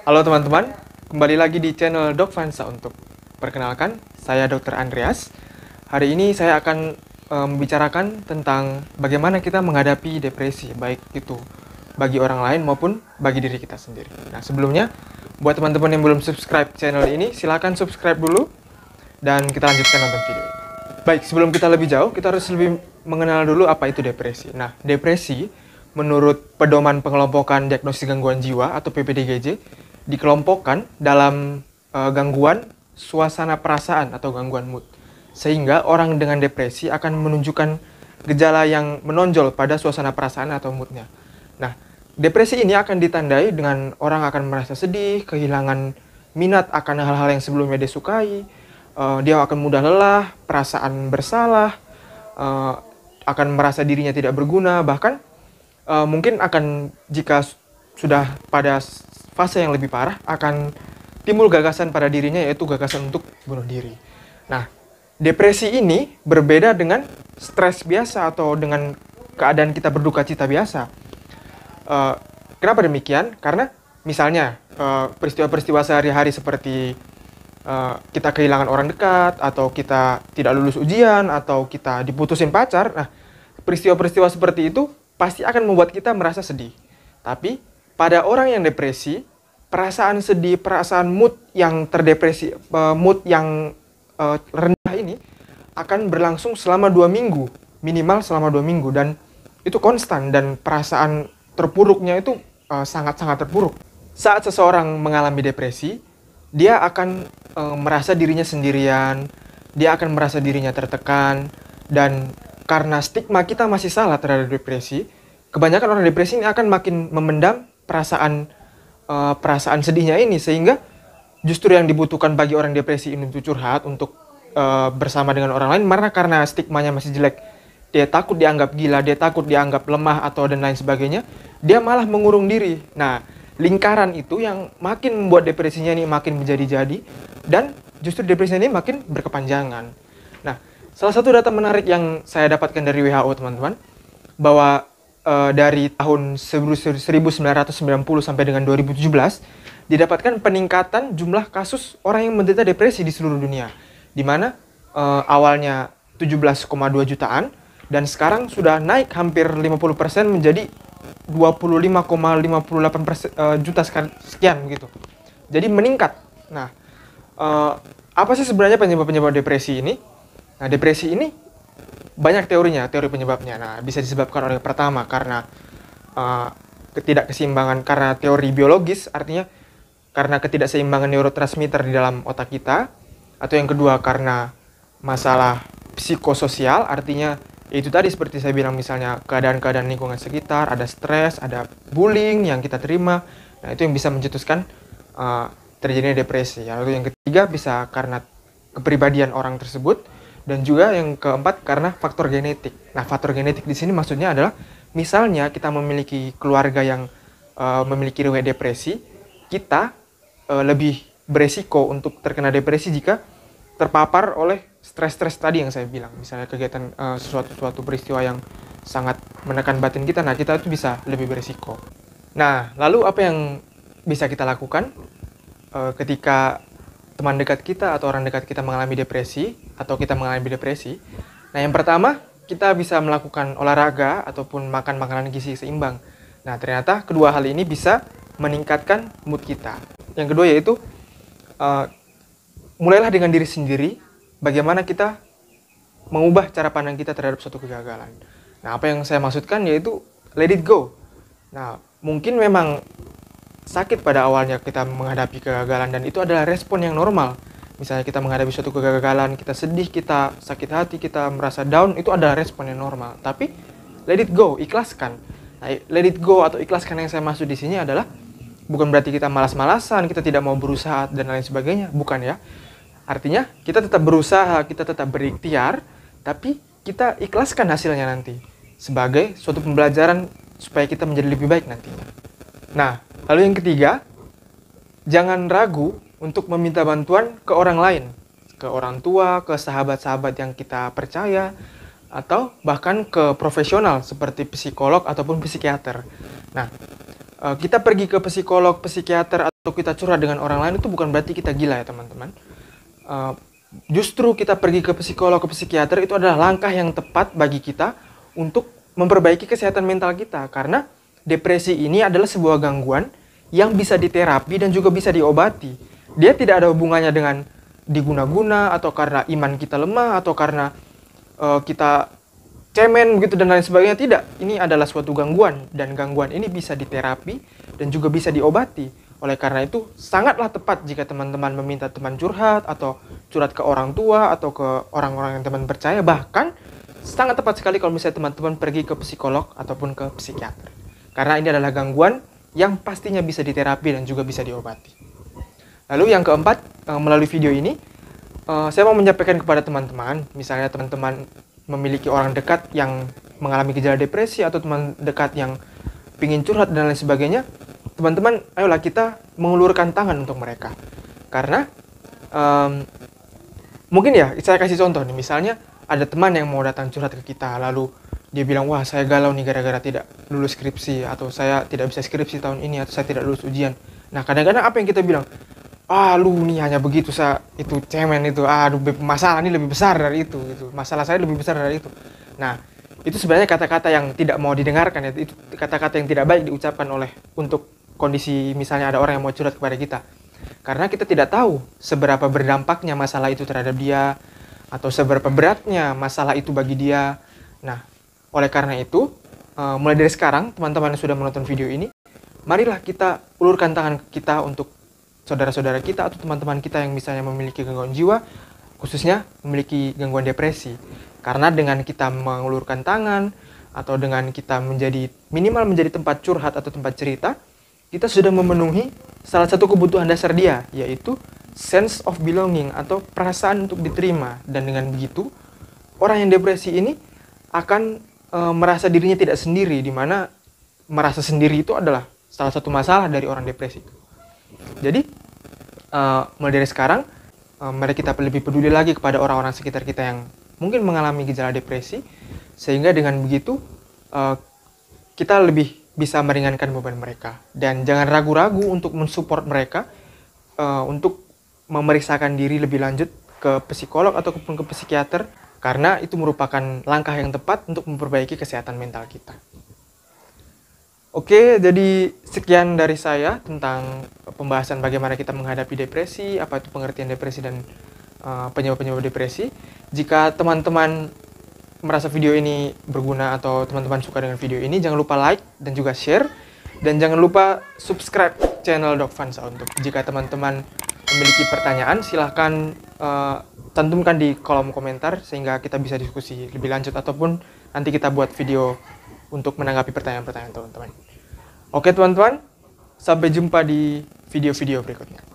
Halo teman-teman, kembali lagi di channel Dok Vansa. Untuk perkenalkan, saya Dr. Andreas. Hari ini saya akan membicarakan tentang bagaimana kita menghadapi depresi, baik itu bagi orang lain maupun bagi diri kita sendiri. Nah, sebelumnya, buat teman-teman yang belum subscribe channel ini, silakan subscribe dulu dan kita lanjutkan nonton video ini. Baik, sebelum kita lebih jauh, kita harus lebih mengenal dulu apa itu depresi. Nah, depresi menurut Pedoman Pengelompokan Diagnosis Gangguan Jiwa atau PPDGJ dikelompokkan dalam gangguan suasana perasaan atau gangguan mood. Sehingga orang dengan depresi akan menunjukkan gejala yang menonjol pada suasana perasaan atau moodnya. Nah, depresi ini akan ditandai dengan orang akan merasa sedih, kehilangan minat akan hal-hal yang sebelumnya dia sukai, dia akan mudah lelah, perasaan bersalah, akan merasa dirinya tidak berguna, bahkan mungkin akan jika sudah pada fase yang lebih parah akan timbul gagasan pada dirinya, yaitu gagasan untuk bunuh diri. Nah, depresi ini berbeda dengan stres biasa atau dengan keadaan kita berduka cita biasa. Kenapa demikian? Karena misalnya peristiwa-peristiwa sehari-hari seperti kita kehilangan orang dekat, atau kita tidak lulus ujian, atau kita diputusin pacar. Nah, peristiwa-peristiwa seperti itu pasti akan membuat kita merasa sedih. Tapi pada orang yang depresi, perasaan sedih, perasaan mood yang terdepresi, mood yang rendah ini akan berlangsung selama 2 minggu, minimal selama 2 minggu, dan itu konstan, dan perasaan terpuruknya itu sangat-sangat terpuruk. Saat seseorang mengalami depresi, dia akan merasa dirinya sendirian, dia akan merasa dirinya tertekan, dan karena stigma kita masih salah terhadap depresi, kebanyakan orang depresi ini akan makin memendam perasaan sedihnya ini, sehingga justru yang dibutuhkan bagi orang depresi ini untuk curhat, untuk bersama dengan orang lain, karena stigmanya masih jelek, dia takut dianggap gila, dia takut dianggap lemah atau dan lain sebagainya, dia malah mengurung diri. Nah, lingkaran itu yang makin membuat depresinya ini makin menjadi-jadi, dan justru depresinya ini makin berkepanjangan. Nah, salah satu data menarik yang saya dapatkan dari WHO, teman-teman, bahwa dari tahun 1990 sampai dengan 2017 didapatkan peningkatan jumlah kasus orang yang menderita depresi di seluruh dunia, di mana awalnya 17,2 jutaan dan sekarang sudah naik hampir 50% menjadi 25,58 juta sekian gitu. Jadi meningkat. Nah, apa sih sebenarnya penyebab depresi ini? Nah, depresi ini banyak teorinya, teori penyebabnya. Nah, bisa disebabkan oleh pertama karena ketidakkeseimbangan, karena teori biologis, artinya karena ketidakseimbangan neurotransmitter di dalam otak kita, atau yang kedua karena masalah psikososial, artinya itu tadi seperti saya bilang, misalnya keadaan-keadaan lingkungan sekitar, ada stres, ada bullying yang kita terima. Nah, itu yang bisa mencetuskan terjadinya depresi. Lalu yang ketiga bisa karena kepribadian orang tersebut. Dan juga yang keempat karena faktor genetik. Nah, faktor genetik di sini maksudnya adalah misalnya kita memiliki keluarga yang memiliki riwayat depresi, kita lebih beresiko untuk terkena depresi jika terpapar oleh stres-stres tadi yang saya bilang. Misalnya kegiatan suatu peristiwa yang sangat menekan batin kita, nah kita itu bisa lebih beresiko. Nah, lalu apa yang bisa kita lakukan ketika teman dekat kita atau orang dekat kita mengalami depresi atau kita mengalami depresi? Nah, yang pertama, kita bisa melakukan olahraga ataupun makan makanan gizi seimbang. Nah, ternyata kedua hal ini bisa meningkatkan mood kita. Yang kedua yaitu mulailah dengan diri sendiri, bagaimana kita mengubah cara pandang kita terhadap suatu kegagalan. Nah, apa yang saya maksudkan yaitu let it go. Nah, mungkin memang sakit pada awalnya kita menghadapi kegagalan, dan itu adalah respon yang normal. Misalnya kita menghadapi suatu kegagalan, kita sedih, kita sakit hati, kita merasa down, itu adalah respon yang normal. Tapi let it go, ikhlaskan. Nah, let it go atau ikhlaskan yang saya maksud di sini adalah bukan berarti kita malas-malasan, kita tidak mau berusaha dan lain sebagainya, bukan ya. Artinya kita tetap berusaha, kita tetap berikhtiar, tapi kita ikhlaskan hasilnya nanti sebagai suatu pembelajaran supaya kita menjadi lebih baik nantinya. Nah, lalu yang ketiga, jangan ragu untuk meminta bantuan ke orang lain, ke orang tua, ke sahabat-sahabat yang kita percaya, atau bahkan ke profesional seperti psikolog ataupun psikiater. Nah, kita pergi ke psikolog, psikiater Untuk kita curhat dengan orang lain itu bukan berarti kita gila ya teman-teman. Justru kita pergi ke psikolog, ke psikiater itu adalah langkah yang tepat bagi kita untuk memperbaiki kesehatan mental kita. Karena depresi ini adalah sebuah gangguan yang bisa diterapi dan juga bisa diobati. Dia tidak ada hubungannya dengan diguna-guna atau karena iman kita lemah atau karena kita cemen begitu dan lain sebagainya. Tidak, ini adalah suatu gangguan dan gangguan ini bisa diterapi dan juga bisa diobati. Oleh karena itu, sangatlah tepat jika teman-teman meminta teman curhat atau curhat ke orang tua atau ke orang-orang yang teman percaya. Bahkan, sangat tepat sekali kalau misalnya teman-teman pergi ke psikolog ataupun ke psikiater. Karena ini adalah gangguan yang pastinya bisa diterapi dan juga bisa diobati. Lalu yang keempat, melalui video ini, saya mau menyampaikan kepada teman-teman, misalnya teman-teman memiliki orang dekat yang mengalami gejala depresi atau teman dekat yang ingin curhat dan lain sebagainya, teman-teman, ayolah kita mengulurkan tangan untuk mereka. Karena mungkin ya, saya kasih contoh nih, misalnya ada teman yang mau datang curhat ke kita, lalu dia bilang, wah saya galau nih gara-gara tidak lulus skripsi, atau saya tidak bisa skripsi tahun ini, atau saya tidak lulus ujian. Nah kadang-kadang apa yang kita bilang? Lu nih hanya begitu, itu cemen itu, masalah ini lebih besar dari itu, gitu. Masalah saya lebih besar dari itu. Nah, itu sebenarnya kata-kata yang tidak mau didengarkan, ya. Itu kata-kata yang tidak baik diucapkan untuk kondisi misalnya ada orang yang mau curhat kepada kita. Karena kita tidak tahu seberapa berdampaknya masalah itu terhadap dia, atau seberapa beratnya masalah itu bagi dia. Nah, oleh karena itu, mulai dari sekarang, teman-teman yang sudah menonton video ini, marilah kita ulurkan tangan kita untuk saudara-saudara kita atau teman-teman kita yang misalnya memiliki gangguan jiwa, khususnya memiliki gangguan depresi. Karena dengan kita mengulurkan tangan atau dengan kita minimal menjadi tempat curhat atau tempat cerita, kita sudah memenuhi salah satu kebutuhan dasar dia, yaitu sense of belonging atau perasaan untuk diterima. Dan dengan begitu, orang yang depresi ini akan merasa dirinya tidak sendiri, di mana merasa sendiri itu adalah salah satu masalah dari orang depresi. Jadi, mulai dari sekarang, mari kita lebih peduli lagi kepada orang-orang sekitar kita yang mungkin mengalami gejala depresi, sehingga dengan begitu kita lebih bisa meringankan beban mereka. Dan jangan ragu-ragu untuk mensupport mereka untuk memeriksakan diri lebih lanjut ke psikolog ataupun ke psikiater, karena itu merupakan langkah yang tepat untuk memperbaiki kesehatan mental kita. Oke, jadi sekian dari saya tentang pembahasan bagaimana kita menghadapi depresi, apa itu pengertian depresi dan penyebab-penyebab depresi. Jika teman-teman merasa video ini berguna atau teman-teman suka dengan video ini, jangan lupa like dan juga share. Dan jangan lupa subscribe channel Dok Vansa. Untuk jika teman-teman memiliki pertanyaan, silahkan cantumkan di kolom komentar sehingga kita bisa diskusi lebih lanjut, ataupun nanti kita buat video untuk menanggapi pertanyaan-pertanyaan teman-teman. Oke teman-teman, sampai jumpa di video-video berikutnya.